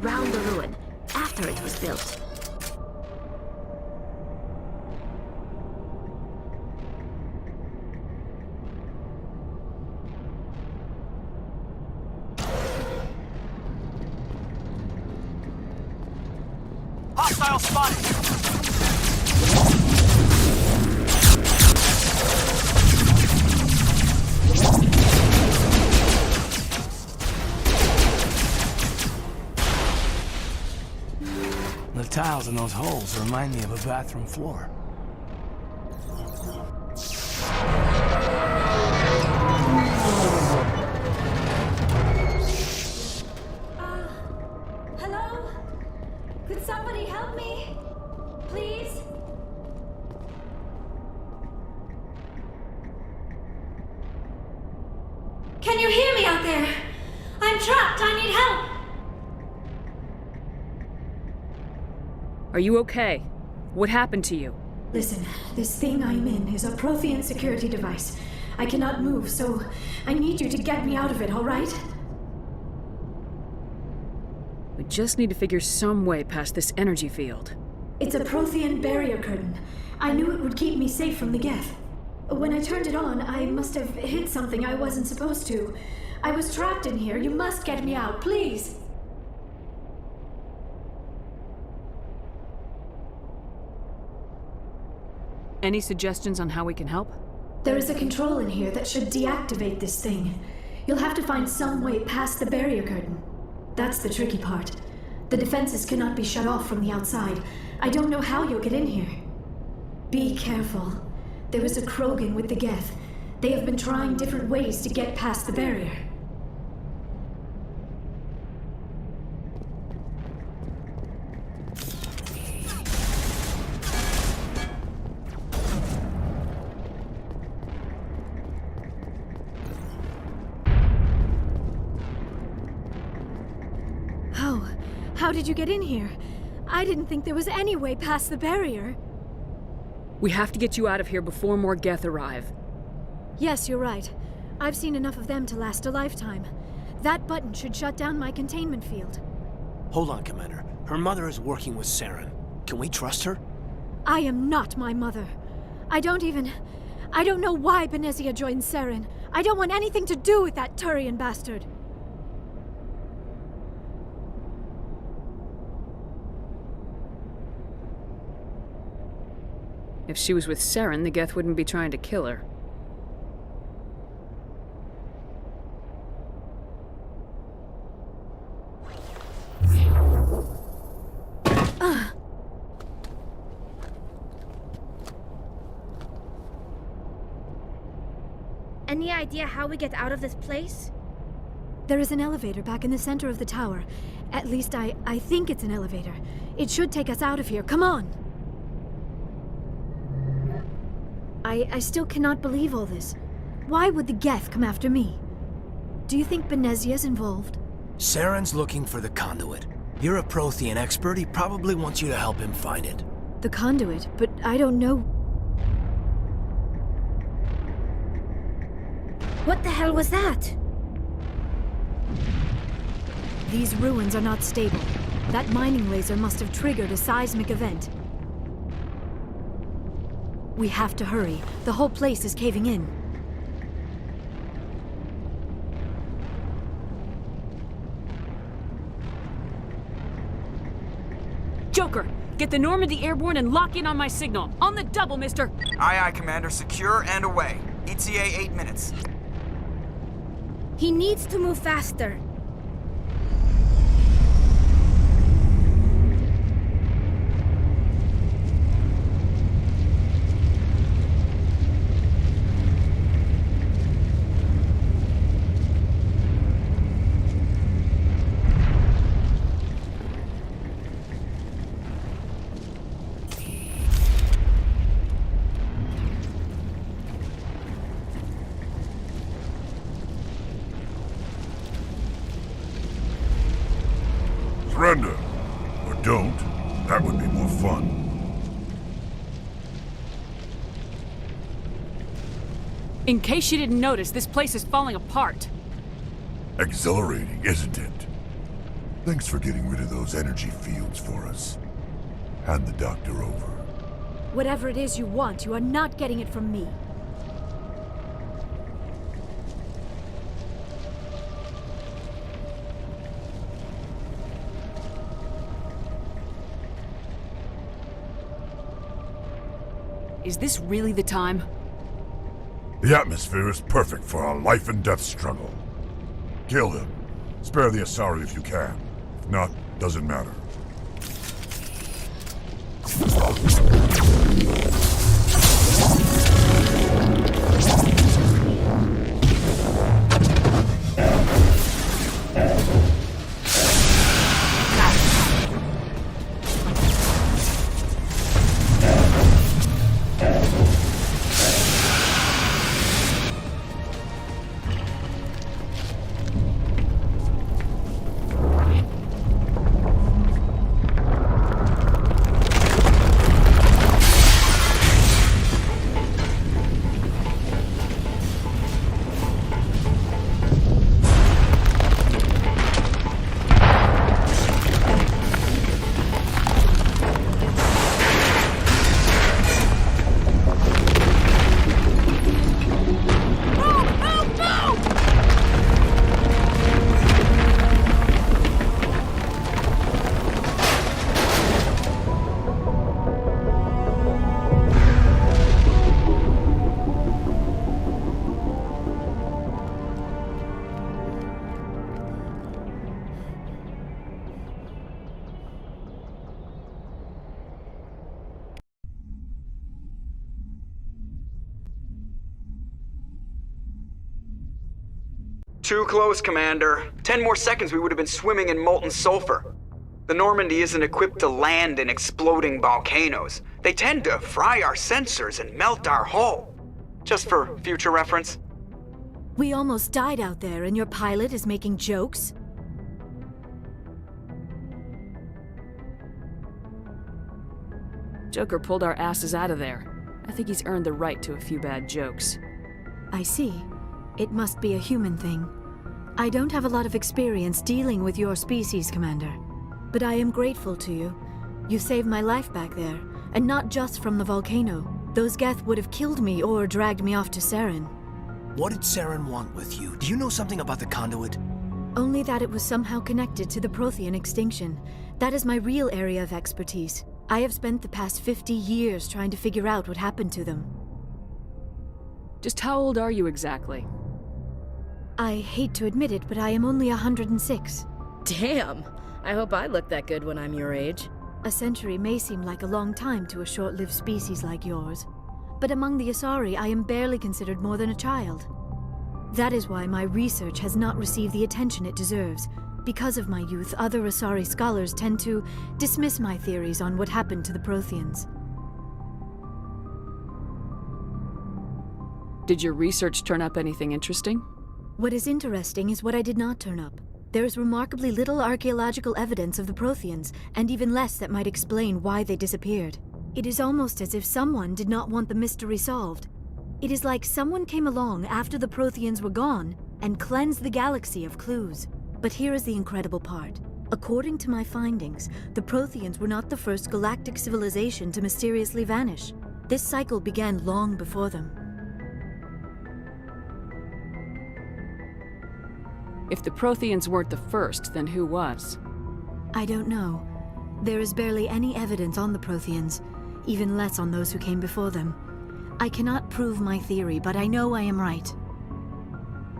around the ruin, after it was built. Hostile spotted! The tiles in those holes remind me of a bathroom floor. Hello? Could somebody help me? Please? Can you hear me out there? I'm trapped. I need help. Are you okay? What happened to you? Listen, this thing I'm in is a Prothean security device. I cannot move, so I need you to get me out of it, all right? We just need to figure some way past this energy field. It's a Prothean barrier curtain. I knew it would keep me safe from the Geth. When I turned it on, I must have hit something I wasn't supposed to. I was trapped in here. You must get me out, please. Any suggestions on how we can help? There is a control in here that should deactivate this thing. You'll have to find some way past the barrier curtain. That's the tricky part. The defenses cannot be shut off from the outside. I don't know how you'll get in here. Be careful. There is a Krogan with the Geth. They have been trying different ways to get past the barrier. How did you get in here? I didn't think there was any way past the barrier. We have to get you out of here before more Geth arrive. Yes, you're right. I've seen enough of them to last a lifetime. That button should shut down my containment field. Hold on, Commander. Her mother is working with Saren. Can we trust her? I am not my mother. I don't know why Benezia joined Saren. I don't want anything to do with that Turian bastard. If she was with Saren, the Geth wouldn't be trying to kill her. Any idea how we get out of this place? There is an elevator back in the center of the tower. At least I think it's an elevator. It should take us out of here. Come on! I still cannot believe all this. Why would the Geth come after me? Do you think Benezia's involved? Saren's looking for the conduit. You're a Prothean expert. He probably wants you to help him find it. The conduit, but I don't know. What the hell was that? These ruins are not stable. That mining laser must have triggered a seismic event. We have to hurry. The whole place is caving in. Joker, get the Normandy airborne and lock in on my signal. On the double, mister! Aye, aye, Commander. Secure and away. ETA 8 minutes. He needs to move faster. Surrender. Or don't. That would be more fun. In case you didn't notice, this place is falling apart. Exhilarating, isn't it? Thanks for getting rid of those energy fields for us. Hand the doctor over. Whatever it is you want, you are not getting it from me. Is this really the time? The atmosphere is perfect for a life and death struggle. Kill him. Spare the Asari if you can. If not, doesn't matter. Too close, Commander. 10 more seconds we would have been swimming in molten sulfur. The Normandy isn't equipped to land in exploding volcanoes. They tend to fry our sensors and melt our hull. Just for future reference. We almost died out there, and your pilot is making jokes? Joker pulled our asses out of there. I think he's earned the right to a few bad jokes. I see. It must be a human thing. I don't have a lot of experience dealing with your species, Commander. But I am grateful to you. You saved my life back there, and not just from the volcano. Those Geth would have killed me or dragged me off to Saren. What did Saren want with you? Do you know something about the conduit? Only that it was somehow connected to the Prothean extinction. That is my real area of expertise. I have spent the past 50 years trying to figure out what happened to them. Just how old are you exactly? I hate to admit it, but I am only 106. Damn! I hope I look that good when I'm your age. A century may seem like a long time to a short-lived species like yours, but among the Asari I am barely considered more than a child. That is why my research has not received the attention it deserves. Because of my youth, other Asari scholars tend to dismiss my theories on what happened to the Protheans. Did your research turn up anything interesting? What is interesting is what I did not turn up. There is remarkably little archaeological evidence of the Protheans, and even less that might explain why they disappeared. It is almost as if someone did not want the mystery solved. It is like someone came along after the Protheans were gone and cleansed the galaxy of clues. But here is the incredible part. According to my findings, the Protheans were not the first galactic civilization to mysteriously vanish. This cycle began long before them. If the Protheans weren't the first, then who was? I don't know. There is barely any evidence on the Protheans, even less on those who came before them. I cannot prove my theory, but I know I am right.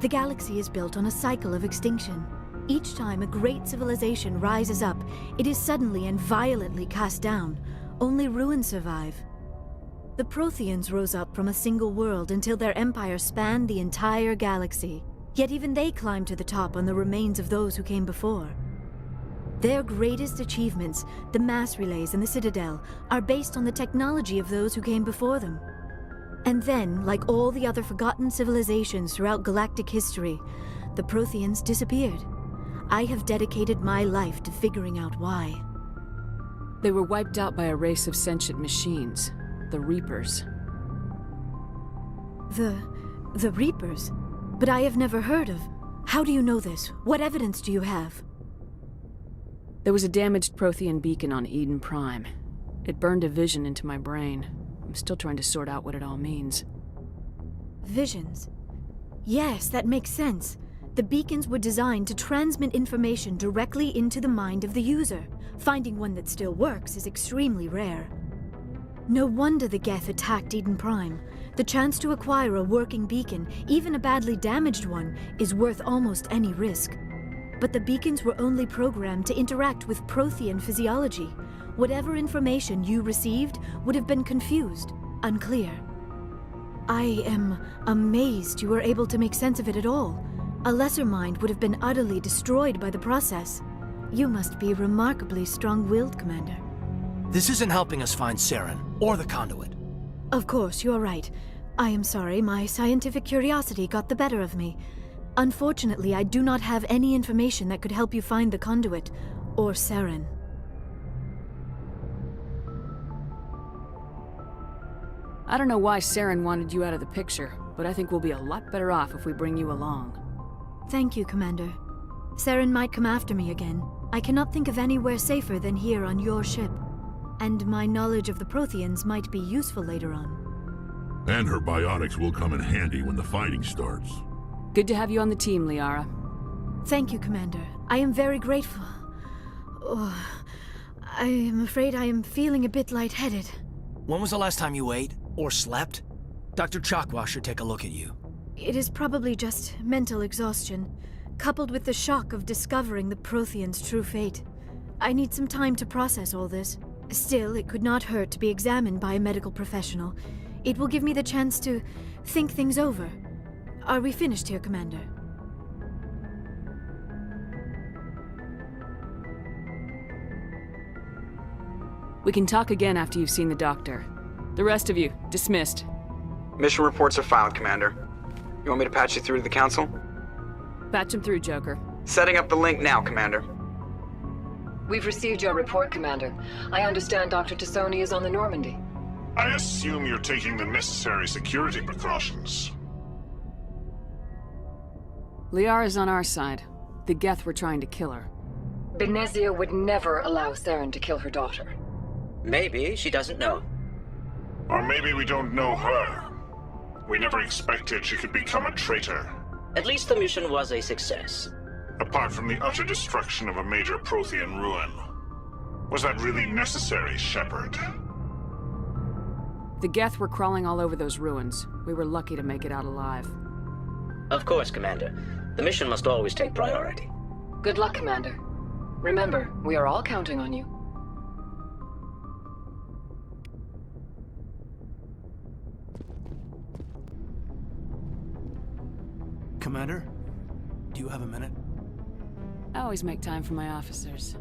The galaxy is built on a cycle of extinction. Each time a great civilization rises up, it is suddenly and violently cast down. Only ruins survive. The Protheans rose up from a single world until their empire spanned the entire galaxy. Yet even they climbed to the top on the remains of those who came before. Their greatest achievements, the mass relays and the Citadel, are based on the technology of those who came before them. And then, like all the other forgotten civilizations throughout galactic history, the Protheans disappeared. I have dedicated my life to figuring out why. They were wiped out by a race of sentient machines, the Reapers. The Reapers? But I have never heard of. How do you know this? What evidence do you have? There was a damaged Prothean beacon on Eden Prime. It burned a vision into my brain. I'm still trying to sort out what it all means. Visions? Yes, that makes sense. The beacons were designed to transmit information directly into the mind of the user. Finding one that still works is extremely rare. No wonder the Geth attacked Eden Prime. The chance to acquire a working beacon, even a badly damaged one, is worth almost any risk. But the beacons were only programmed to interact with Prothean physiology. Whatever information you received would have been confused, unclear. I am amazed you were able to make sense of it at all. A lesser mind would have been utterly destroyed by the process. You must be remarkably strong-willed, Commander. This isn't helping us find Saren, or the conduit. Of course, you're right. I am sorry, my scientific curiosity got the better of me. Unfortunately, I do not have any information that could help you find the conduit, or Saren. I don't know why Saren wanted you out of the picture, but I think we'll be a lot better off if we bring you along. Thank you, Commander. Saren might come after me again. I cannot think of anywhere safer than here on your ship. And my knowledge of the Protheans might be useful later on. And her biotics will come in handy when the fighting starts. Good to have you on the team, Liara. Thank you, Commander. I am very grateful. Oh, I am afraid I am feeling a bit lightheaded. When was the last time you ate, or slept? Dr. Chakwa should take a look at you. It is probably just mental exhaustion, coupled with the shock of discovering the Protheans' true fate. I need some time to process all this. Still, it could not hurt to be examined by a medical professional. It will give me the chance to think things over. Are we finished here, Commander? We can talk again after you've seen the doctor. The rest of you, dismissed. Mission reports are filed, Commander. You want me to patch you through to the Council? Patch him through, Joker. Setting up the link now, Commander. We've received your report, Commander. I understand Dr. Tassoni is on the Normandy. I assume you're taking the necessary security precautions. Liara's on our side. The Geth were trying to kill her. Benezia would never allow Saren to kill her daughter. Maybe she doesn't know. Or maybe we don't know her. We never expected she could become a traitor. At least the mission was a success. Apart from the utter destruction of a major Prothean ruin. Was that really necessary, Shepard? The Geth were crawling all over those ruins. We were lucky to make it out alive. Of course, Commander. The mission must always take priority. Good luck, Commander. Remember, we are all counting on you. Commander, do you have a minute? I always make time for my officers.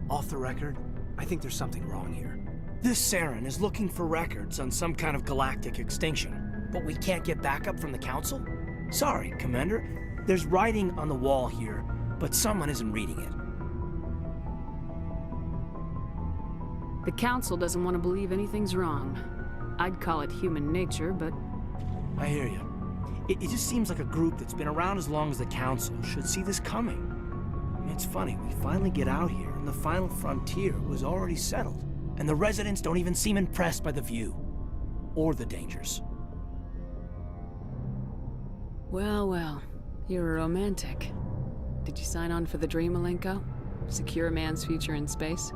Off the record, I think there's something wrong here. This Saren is looking for records on some kind of galactic extinction, but we can't get backup from the Council? Sorry, Commander. There's writing on the wall here, but someone isn't reading it. The Council doesn't want to believe anything's wrong. I'd call it human nature, but... I hear you. It just seems like a group that's been around as long as the Council should see this coming. I mean, it's funny, we finally get out here, and the final frontier was already settled. And the residents don't even seem impressed by the view. Or the dangers. Well, well. You're a romantic. Did you sign on for the dream, Malenko? Secure a man's future in space?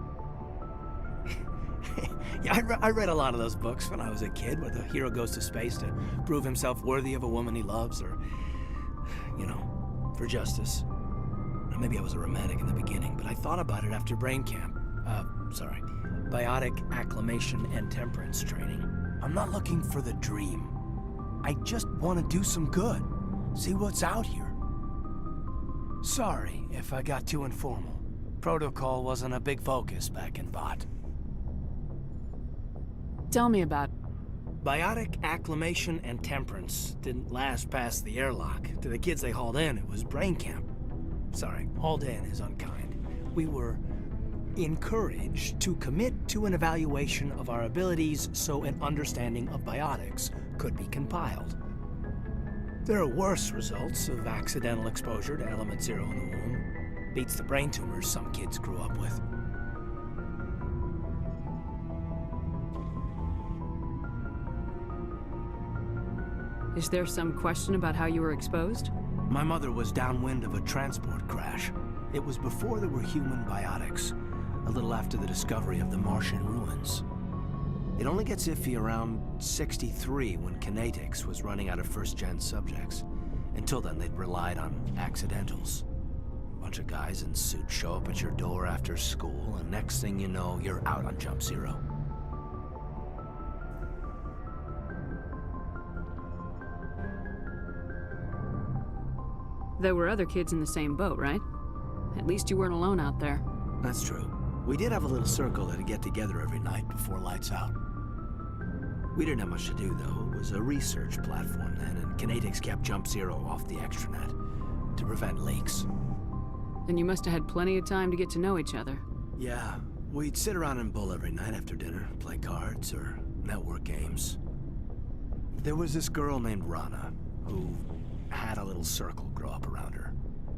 Yeah, I read a lot of those books when I was a kid, where the hero goes to space to prove himself worthy of a woman he loves, or, you know, for justice. Now, maybe I was a romantic in the beginning, but I thought about it after brain camp. Biotic acclimation and temperance training. I'm not looking for the dream. I just want to do some good. See what's out here. Sorry if I got too informal. Protocol wasn't a big focus back in Bot. Tell me about... Biotic acclimation and temperance didn't last past the airlock. To the kids they hauled in, it was brain camp. Sorry, hauled in is unkind. We were encouraged to commit to an evaluation of our abilities so an understanding of biotics could be compiled. There are worse results of accidental exposure to Element Zero in the womb. Beats the brain tumors some kids grew up with. Is there some question about how you were exposed? My mother was downwind of a transport crash. It was before there were human biotics, a little after the discovery of the Martian ruins. It only gets iffy around 63 when Kinetics was running out of first-gen subjects. Until then, they'd relied on accidentals. A bunch of guys in suits show up at your door after school, and next thing you know, you're out on Jump Zero. There were other kids in the same boat, right? At least you weren't alone out there. That's true. We did have a little circle that'd get together every night before lights out. We didn't have much to do, though. It was a research platform then, and Kinetics kept Jump Zero off the extranet to prevent leaks. And you must have had plenty of time to get to know each other. Yeah, we'd sit around and bull every night after dinner, play cards or network games. There was this girl named Rana, who had a little circle grow up around her.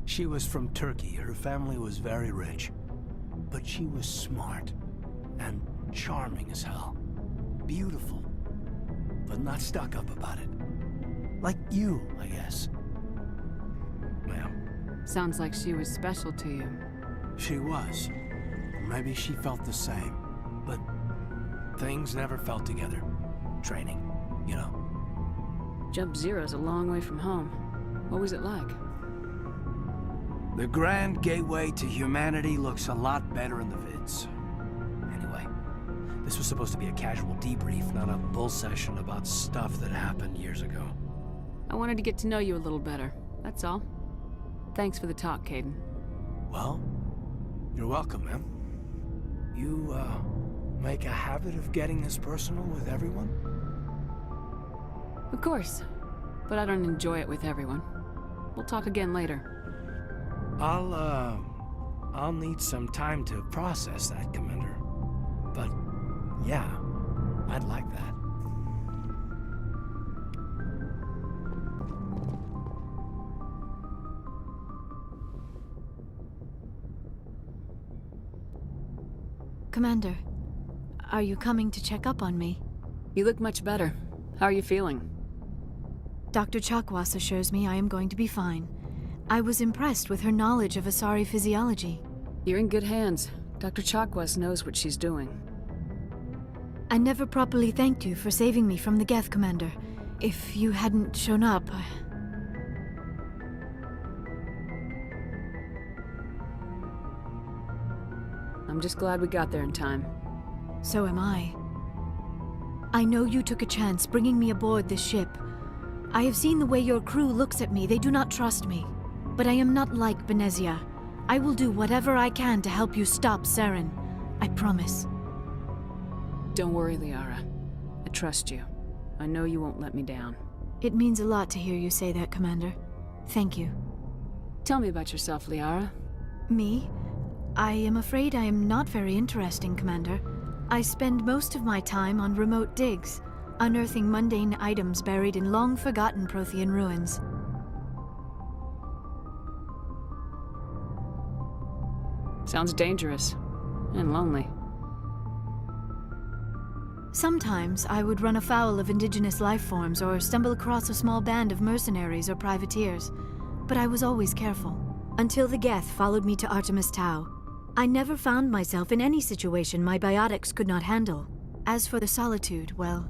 She was from Turkey. Her family was very rich. But she was smart and charming as hell. Beautiful, but not stuck up about it. Like you, I guess. Well, Sounds like she was special to you. she was. Maybe she felt the same. But things never felt together. Training, you know. Jump Zero's a long way from home. What was it like? The grand gateway to humanity looks a lot better in the vids. Anyway, this was supposed to be a casual debrief, not a bull session about stuff that happened years ago. I wanted to get to know you a little better, that's all. Thanks for the talk, Caden. Well, you're welcome, ma'am. You, make a habit of getting this personal with everyone? Of course, but I don't enjoy it with everyone. We'll talk again later. I'll need some time to process that, Commander. But, yeah, I'd like that. Commander, are you coming to check up on me? You look much better. How are you feeling? Dr. Chakwas assures me I am going to be fine. I was impressed with her knowledge of Asari physiology. You're in good hands. Dr. Chakwas knows what she's doing. I never properly thanked you for saving me from the Geth, Commander. If you hadn't shown up, I'm just glad we got there in time. So am I. I know you took a chance bringing me aboard this ship. I have seen the way your crew looks at me. They do not trust me. But I am not like Benezia. I will do whatever I can to help you stop Saren. I promise. Don't worry, Liara. I trust you. I know you won't let me down. It means a lot to hear you say that, Commander. Thank you. Tell me about yourself, Liara. Me? I am afraid I am not very interesting, Commander. I spend most of my time on remote digs, unearthing mundane items buried in long-forgotten Prothean ruins. Sounds dangerous. And lonely. Sometimes I would run afoul of indigenous life forms or stumble across a small band of mercenaries or privateers, but I was always careful. Until the Geth followed me to Artemis Tau. I never found myself in any situation my biotics could not handle. As for the solitude, well,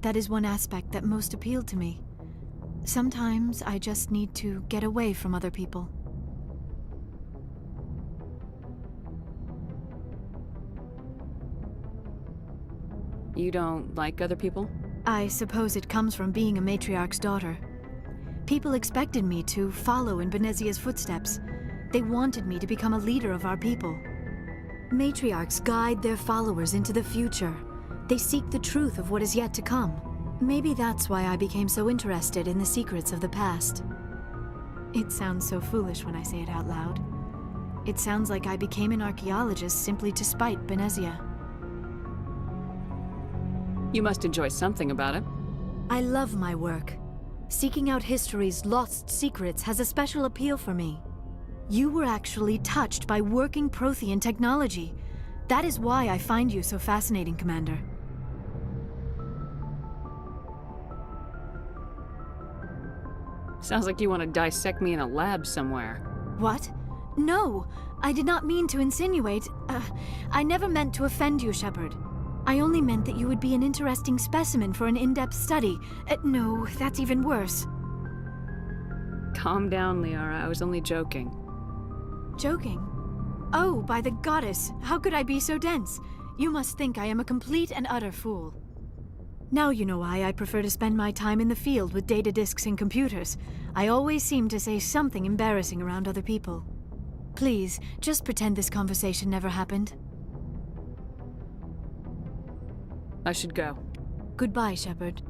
that is one aspect that most appealed to me. Sometimes I just need to get away from other people. You don't like other people? I suppose it comes from being a matriarch's daughter. People expected me to follow in Benezia's footsteps. They wanted me to become a leader of our people. Matriarchs guide their followers into the future. They seek the truth of what is yet to come. Maybe that's why I became so interested in the secrets of the past. It sounds so foolish when I say it out loud. It sounds like I became an archaeologist simply to spite Benezia. You must enjoy something about it. I love my work. Seeking out history's lost secrets has a special appeal for me. You were actually touched by working Prothean technology. That is why I find you so fascinating, Commander. Sounds like you want to dissect me in a lab somewhere. What? No! I did not mean to insinuate. I never meant to offend you, Shepard. I only meant that you would be an interesting specimen for an in-depth study. No, that's even worse. Calm down, Liara. I was only joking. Joking? Oh, by the goddess, how could I be so dense? You must think I am a complete and utter fool. Now you know why I prefer to spend my time in the field with data disks and computers. I always seem to say something embarrassing around other people. Please, just pretend this conversation never happened. I should go. Goodbye, Shepard.